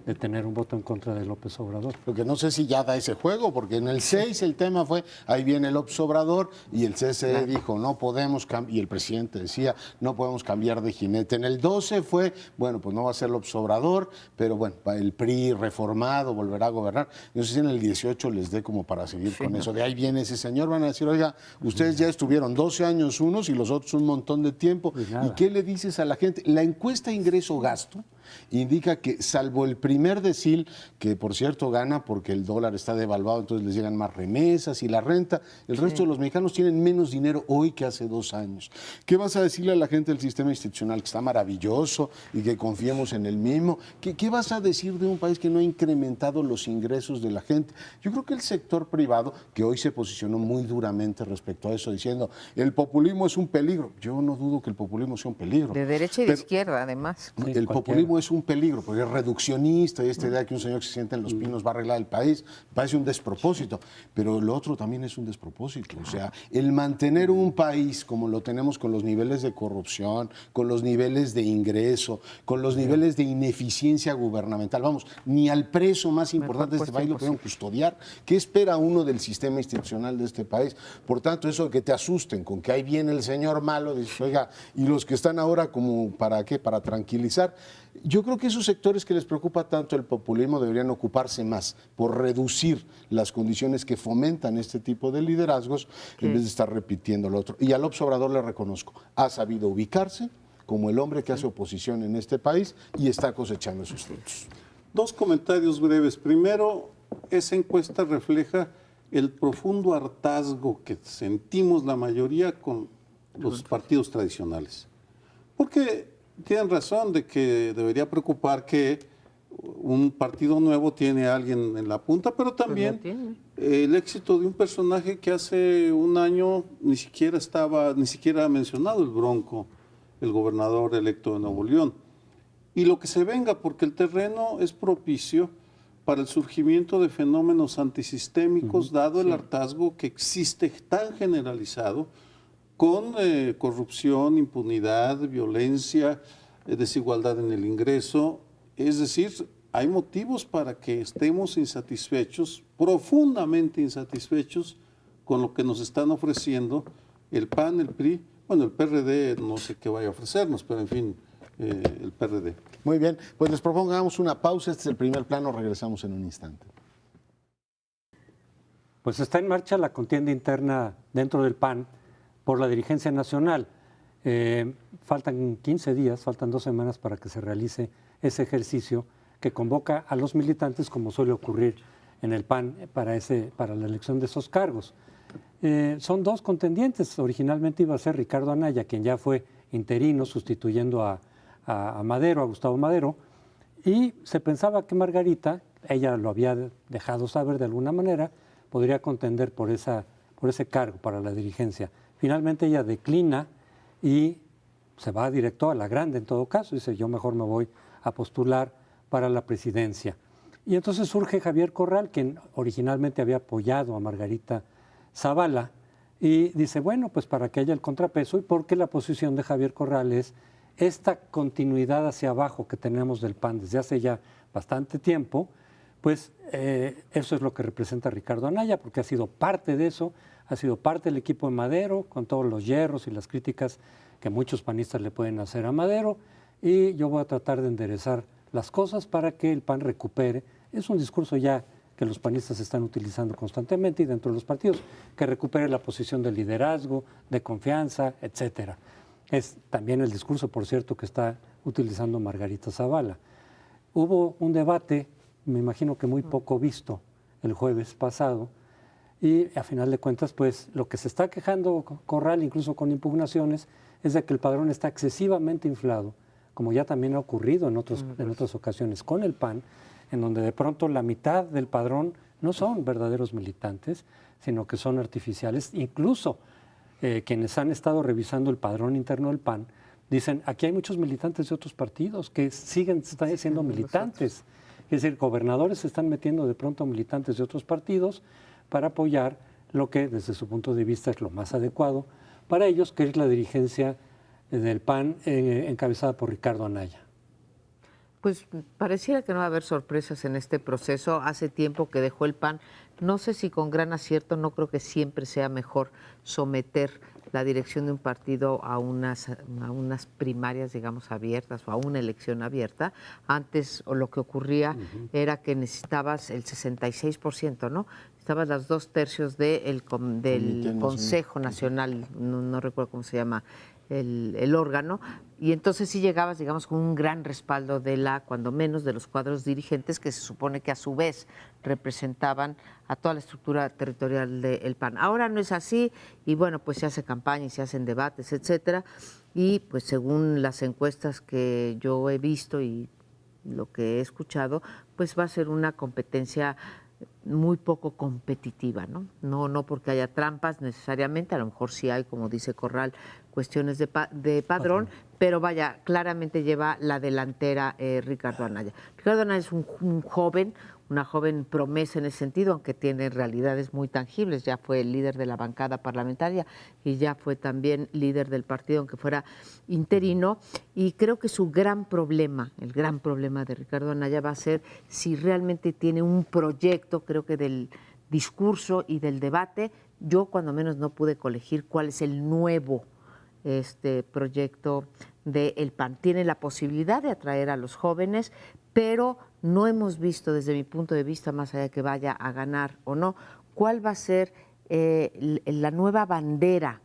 de tener un voto en contra de López Obrador. Porque no sé si ya da ese juego, porque en el 6 el tema fue, ahí viene López Obrador, y el CCE dijo, no podemos cambiar, y el presidente decía, no podemos cambiar de jinete. En el 12 fue, bueno, pues no va a ser López Obrador, pero bueno, el PRI reformado volverá a gobernar. No sé si en el 18 les dé como para seguir con eso. De ahí viene ese señor, van a decir, oiga, ustedes ya estuvieron 12 años unos y los otros un montón de tiempo. ¿Y qué le dices a la gente? La encuesta ingreso-gasto indica que, salvo el primer decil, que por cierto gana porque el dólar está devaluado, entonces les llegan más remesas y la renta, el resto de los mexicanos tienen menos dinero hoy que hace 2 años. ¿Qué vas a decirle a la gente del sistema institucional? Que está maravilloso y que confiemos en el mismo. ¿Qué vas a decir de un país que no ha incrementado los ingresos de la gente? Yo creo que el sector privado, que hoy se posicionó muy duramente respecto a eso, diciendo, el populismo es un peligro. Yo no dudo que el populismo sea un peligro. De derecha y de izquierda, además. El populismo es un peligro, porque es reduccionista, y esta idea de que un señor que se sienta en los pinos va a arreglar el país, parece un despropósito, pero lo otro también es un despropósito. O sea, el mantener un país como lo tenemos, con los niveles de corrupción, con los niveles de ingreso, con los niveles de ineficiencia gubernamental, vamos, ni al preso más importante de este país lo pudieron custodiar. ¿Qué espera uno del sistema institucional de este país? Por tanto, eso de que te asusten con que ahí viene el señor malo, dices, oiga, y los que están ahora como, ¿para qué? Para tranquilizar. Yo creo que esos sectores que les preocupa tanto el populismo deberían ocuparse más por reducir las condiciones que fomentan este tipo de liderazgos en vez de estar repitiendo lo otro. Y a López Obrador le reconozco, ha sabido ubicarse como el hombre que hace oposición en este país y está cosechando sus frutos. 2 comentarios breves. Primero, esa encuesta refleja el profundo hartazgo que sentimos la mayoría con los partidos tradicionales. Porque tienen razón de que debería preocupar que un partido nuevo tiene a alguien en la punta, pero también el éxito de un personaje que hace un año ni siquiera ha mencionado el Bronco, el gobernador electo de Nuevo León. Y lo que se venga, porque el terreno es propicio para el surgimiento de fenómenos antisistémicos, dado el hartazgo que existe tan generalizado con corrupción, impunidad, violencia, desigualdad en el ingreso. Es decir, hay motivos para que estemos insatisfechos, profundamente insatisfechos con lo que nos están ofreciendo el PAN, el PRI, bueno, el PRD no sé qué vaya a ofrecernos, pero en fin, el PRD. Muy bien, pues les propongo hagamos una pausa, este es el primer plano, regresamos en un instante. Pues está en marcha la contienda interna dentro del PAN por la dirigencia nacional. Faltan 15 días, faltan 2 semanas para que se realice ese ejercicio que convoca a los militantes, como suele ocurrir en el PAN para la elección de esos cargos. Son 2 contendientes. Originalmente iba a ser Ricardo Anaya, quien ya fue interino sustituyendo a Gustavo Madero, y se pensaba que Margarita, ella lo había dejado saber de alguna manera, podría contender por ese cargo para la dirigencia. Finalmente ella declina y se va directo a la grande en todo caso, dice yo mejor me voy a postular para la presidencia. Y entonces surge Javier Corral, quien originalmente había apoyado a Margarita Zavala, y dice, bueno, pues para que haya el contrapeso, y porque la posición de Javier Corral es esta continuidad hacia abajo que tenemos del PAN desde hace ya bastante tiempo, pues eso es lo que representa Ricardo Anaya, porque ha sido parte de eso, ha sido parte del equipo de Madero, con todos los hierros y las críticas que muchos panistas le pueden hacer a Madero, y yo voy a tratar de enderezar las cosas para que el PAN recupere. Es un discurso ya que los panistas están utilizando constantemente y dentro de los partidos, que recupere la posición de liderazgo, de confianza, etcétera. Es también el discurso, por cierto, que está utilizando Margarita Zavala. Hubo un debate, me imagino que muy poco visto, el jueves pasado, y a final de cuentas, pues lo que se está quejando Corral, incluso con impugnaciones, es de que el padrón está excesivamente inflado, como ya también ha ocurrido en otras ocasiones con el PAN, en donde de pronto la mitad del padrón no son verdaderos militantes, sino que son artificiales. Incluso quienes han estado revisando el padrón interno del PAN dicen, aquí hay muchos militantes de otros partidos que están siendo militantes. Es decir, gobernadores se están metiendo de pronto militantes de otros partidos para apoyar lo que desde su punto de vista es lo más adecuado para ellos, que es la dirigencia del PAN encabezada por Ricardo Anaya. Pues pareciera que no va a haber sorpresas en este proceso. Hace tiempo que dejó el PAN. No sé si con gran acierto, no creo que siempre sea mejor someter la dirección de un partido a unas primarias, digamos, abiertas o a una elección abierta. Antes lo que ocurría era que necesitabas el 66%, ¿no? Necesitabas las 2/3 del Consejo Nacional, no recuerdo cómo se llama el órgano, y entonces sí llegabas, digamos, con un gran respaldo de cuando menos, de los cuadros dirigentes que se supone que a su vez representaban a toda la estructura territorial del PAN. Ahora no es así, y bueno, pues se hace campaña y se hacen debates, etcétera, y pues según las encuestas que yo he visto y lo que he escuchado, pues va a ser una competencia muy poco competitiva, ¿no? No porque haya trampas necesariamente, a lo mejor sí hay, como dice Corral, cuestiones de padrón, pero vaya, claramente lleva la delantera Ricardo Anaya. Ricardo Anaya es una joven promesa en ese sentido, aunque tiene realidades muy tangibles. Ya fue el líder de la bancada parlamentaria y ya fue también líder del partido, aunque fuera interino. Y creo que su gran problema, el gran problema de Ricardo Anaya va a ser si realmente tiene un proyecto, creo que del discurso y del debate. Yo cuando menos no pude colegir cuál es el nuevo proyecto del PAN. Tiene la posibilidad de atraer a los jóvenes, pero no hemos visto desde mi punto de vista, más allá de que vaya a ganar o no, cuál va a ser la nueva bandera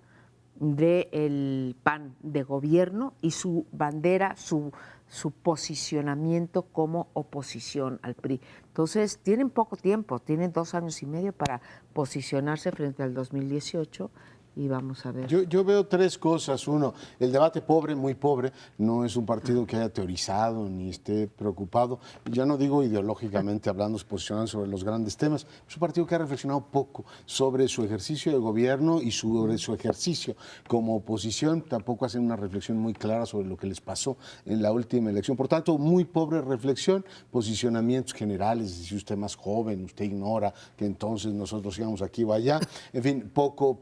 del PAN de gobierno y su bandera, su su posicionamiento como oposición al PRI. Entonces, tienen poco tiempo, tienen 2 años y medio para posicionarse frente al 2018 y vamos a ver. Yo veo 3 cosas. Uno, el debate pobre, muy pobre, no es un partido que haya teorizado ni esté preocupado. Ya no digo ideológicamente hablando, posicionando sobre los grandes temas. Es un partido que ha reflexionado poco sobre su ejercicio de gobierno y sobre su ejercicio como oposición. Tampoco hacen una reflexión muy clara sobre lo que les pasó en la última elección. Por tanto, muy pobre reflexión, posicionamientos generales. Si usted es más joven, usted ignora que entonces nosotros íbamos aquí o allá. En fin, poco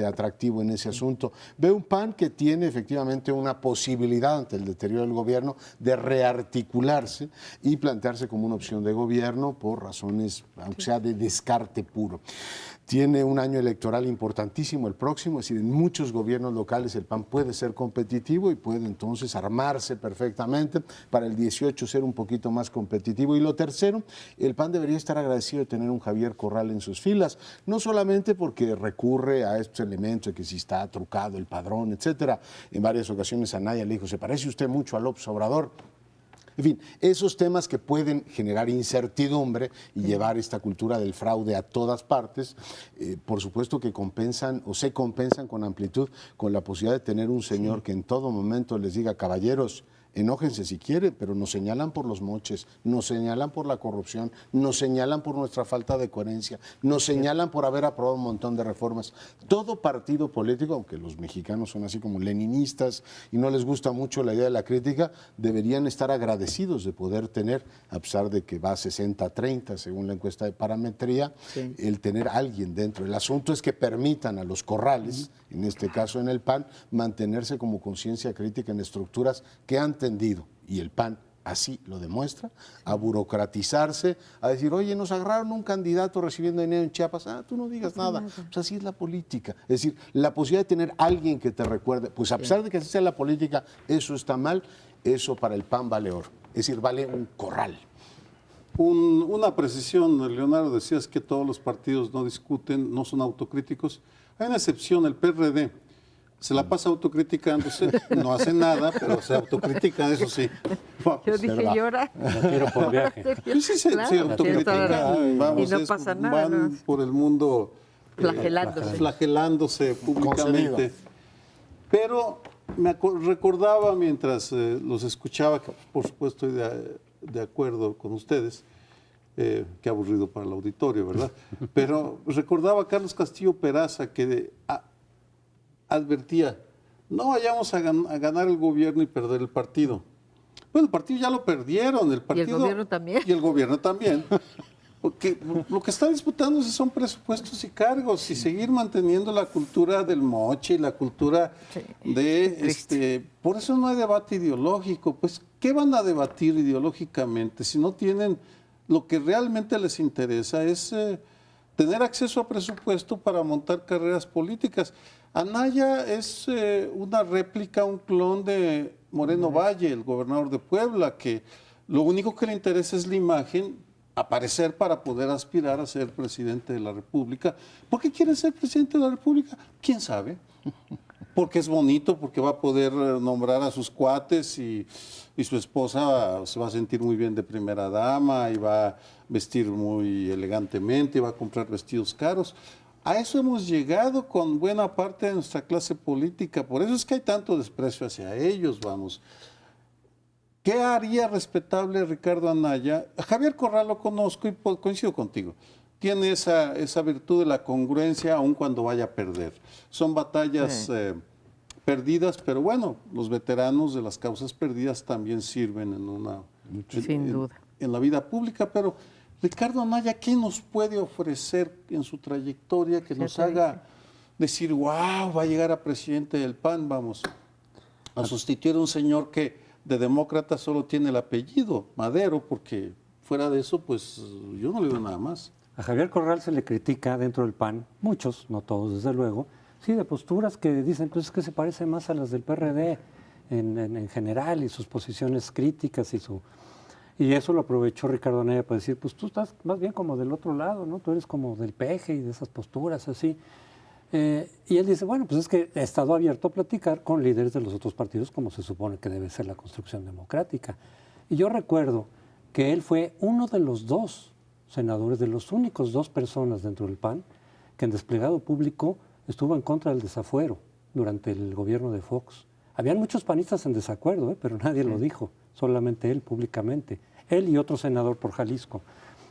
atractivo en ese asunto. Veo un PAN que tiene efectivamente una posibilidad ante el deterioro del gobierno de rearticularse y plantearse como una opción de gobierno por razones, aunque sea de descarte puro. Tiene un año electoral importantísimo el próximo, es decir, en muchos gobiernos locales el PAN puede ser competitivo y puede entonces armarse perfectamente para el 18 ser un poquito más competitivo. Y lo tercero, el PAN debería estar agradecido de tener un Javier Corral en sus filas, no solamente porque recurre a estos elementos de que si está trucado el padrón, etcétera. En varias ocasiones Anaya le dijo, se parece usted mucho a López Obrador. En fin, esos temas que pueden generar incertidumbre y llevar esta cultura del fraude a todas partes, por supuesto que compensan o se compensan con amplitud con la posibilidad de tener un señor que en todo momento les diga, caballeros, enójense si quieren, pero nos señalan por los moches, nos señalan por la corrupción, nos señalan por nuestra falta de coherencia, nos señalan por haber aprobado un montón de reformas. Todo partido político, aunque los mexicanos son así como leninistas y no les gusta mucho la idea de la crítica, deberían estar agradecidos de poder tener, a pesar de que va a 60-30 según la encuesta de parametría, el tener a alguien dentro. El asunto es que permitan a los corrales, en este caso en el PAN, mantenerse como conciencia crítica en estructuras que han tendido, y el PAN así lo demuestra, a burocratizarse, a decir, oye, nos agarraron un candidato recibiendo dinero en Chiapas, tú no digas nada. Pues así es la política. Es decir, la posibilidad de tener alguien que te recuerde, pues a pesar de que así sea la política, eso está mal, eso para el PAN vale oro. Es decir, vale un corral. Una precisión, Leonardo, decías que todos los partidos no discuten, no son autocríticos. Hay una excepción, el PRD. Se la pasa autocriticándose, no hace nada, pero se autocritica, eso sí. Yo dije, llora. Tiro por viaje. Sí, se autocritica, vamos, y no pasa nada. Van por el mundo flagelándose públicamente. Concedido. Pero recordaba mientras los escuchaba, que por supuesto estoy de acuerdo con ustedes, qué aburrido para el auditorio, ¿verdad? Pero recordaba a Carlos Castillo Peraza que advertía, no vayamos a ganar el gobierno y perder el partido. Bueno, el partido ya lo perdieron. El partido, y el gobierno también. Y el gobierno también. Porque lo que están disputando son presupuestos y cargos y seguir manteniendo la cultura del moche y la cultura de... por eso no hay debate ideológico. Pues, ¿qué van a debatir ideológicamente si no tienen... Lo que realmente les interesa es tener acceso a presupuesto para montar carreras políticas. Anaya es una réplica, un clon de Moreno Valle, el gobernador de Puebla, que lo único que le interesa es la imagen, aparecer para poder aspirar a ser presidente de la República. ¿Por qué quiere ser presidente de la República? ¿Quién sabe? Porque es bonito, porque va a poder nombrar a sus cuates y su esposa se va a sentir muy bien de primera dama y va a vestir muy elegantemente y va a comprar vestidos caros. A eso hemos llegado con buena parte de nuestra clase política, por eso es que hay tanto desprecio hacia ellos, vamos. ¿Qué haría respetable Ricardo Anaya? A Javier Corral lo conozco y coincido contigo. Tiene esa virtud de la congruencia aun cuando vaya a perder. Son batallas perdidas, pero bueno, los veteranos de las causas perdidas también sirven Sin duda. En la vida pública, pero Ricardo Anaya, ¿qué nos puede ofrecer en su trayectoria que nos haga decir, wow, va a llegar a presidente del PAN, vamos, a sustituir a un señor que de demócrata solo tiene el apellido, Madero, porque fuera de eso, pues yo no le veo nada más. A Javier Corral se le critica dentro del PAN, muchos, no todos desde luego, sí, de posturas que dicen, pues es que se parece más a las del PRD en general y sus posiciones críticas y eso lo aprovechó Ricardo Anaya para decir, pues tú estás más bien como del otro lado, ¿no? Tú eres como del peje y de esas posturas así. Y él dice, bueno, pues es que he estado abierto a platicar con líderes de los otros partidos como se supone que debe ser la construcción democrática. Y yo recuerdo que él fue uno de los 2 senadores, de los únicos 2 personas dentro del PAN que en desplegado público estuvo en contra del desafuero durante el gobierno de Fox. Habían muchos panistas en desacuerdo, pero nadie lo dijo, solamente él públicamente. Él y otro senador por Jalisco.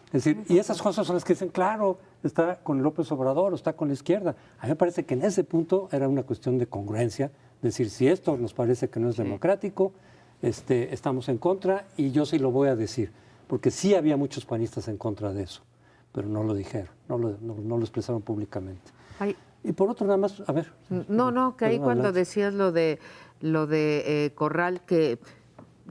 Es decir, y esas cosas son las que dicen, claro, está con López Obrador o está con la izquierda. A mí me parece que en ese punto era una cuestión de congruencia, decir, si esto nos parece que no es democrático, estamos en contra y yo sí lo voy a decir, porque sí había muchos panistas en contra de eso, pero no lo dijeron, no lo expresaron públicamente. Ay. Y por otro, nada más, a ver. No, que ahí cuando decías lo de Corral, que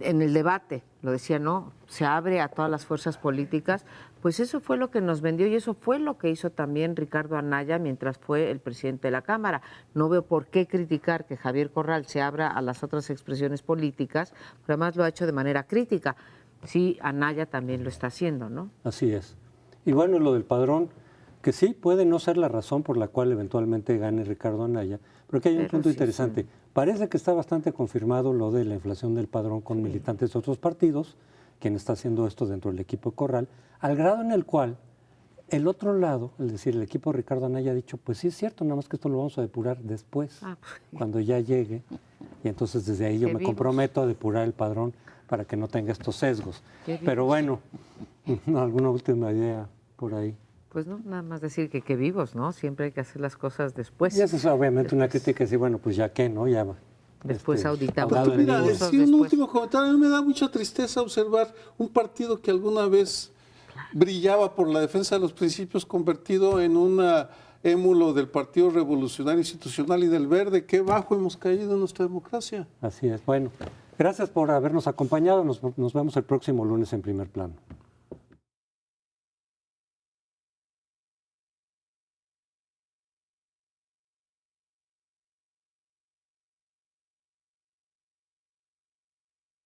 en el debate lo decía, no, se abre a todas las fuerzas políticas, pues eso fue lo que nos vendió y eso fue lo que hizo también Ricardo Anaya mientras fue el presidente de la Cámara. No veo por qué criticar que Javier Corral se abra a las otras expresiones políticas, pero además lo ha hecho de manera crítica. Sí, Anaya también lo está haciendo, ¿no? Así es. Y bueno, lo del padrón, que sí puede no ser la razón por la cual eventualmente gane Ricardo Anaya, pero que hay un punto interesante. Sí. Parece que está bastante confirmado lo de la inflación del padrón con militantes de otros partidos, quien está haciendo esto dentro del equipo de Corral, al grado en el cual el otro lado, es decir, el equipo de Ricardo Anaya ha dicho, pues sí es cierto, nada más que esto lo vamos a depurar después, cuando ya llegue, y entonces desde ahí yo me comprometo a depurar el padrón para que no tenga estos sesgos. Pero bueno, ¿alguna última idea por ahí? Pues no, nada más decir que vivos, ¿no? Siempre hay que hacer las cosas después. Y eso es obviamente una crítica, decir, bueno, pues ya que, ¿no? Ya va. Después auditamos. Pero mira, decir un último comentario, a mí me da mucha tristeza observar un partido que alguna vez brillaba por la defensa de los principios convertido en un émulo del Partido Revolucionario Institucional y del Verde. Qué bajo hemos caído en nuestra democracia. Así es. Bueno, gracias por habernos acompañado. Nos vemos el próximo lunes en Primer Plano.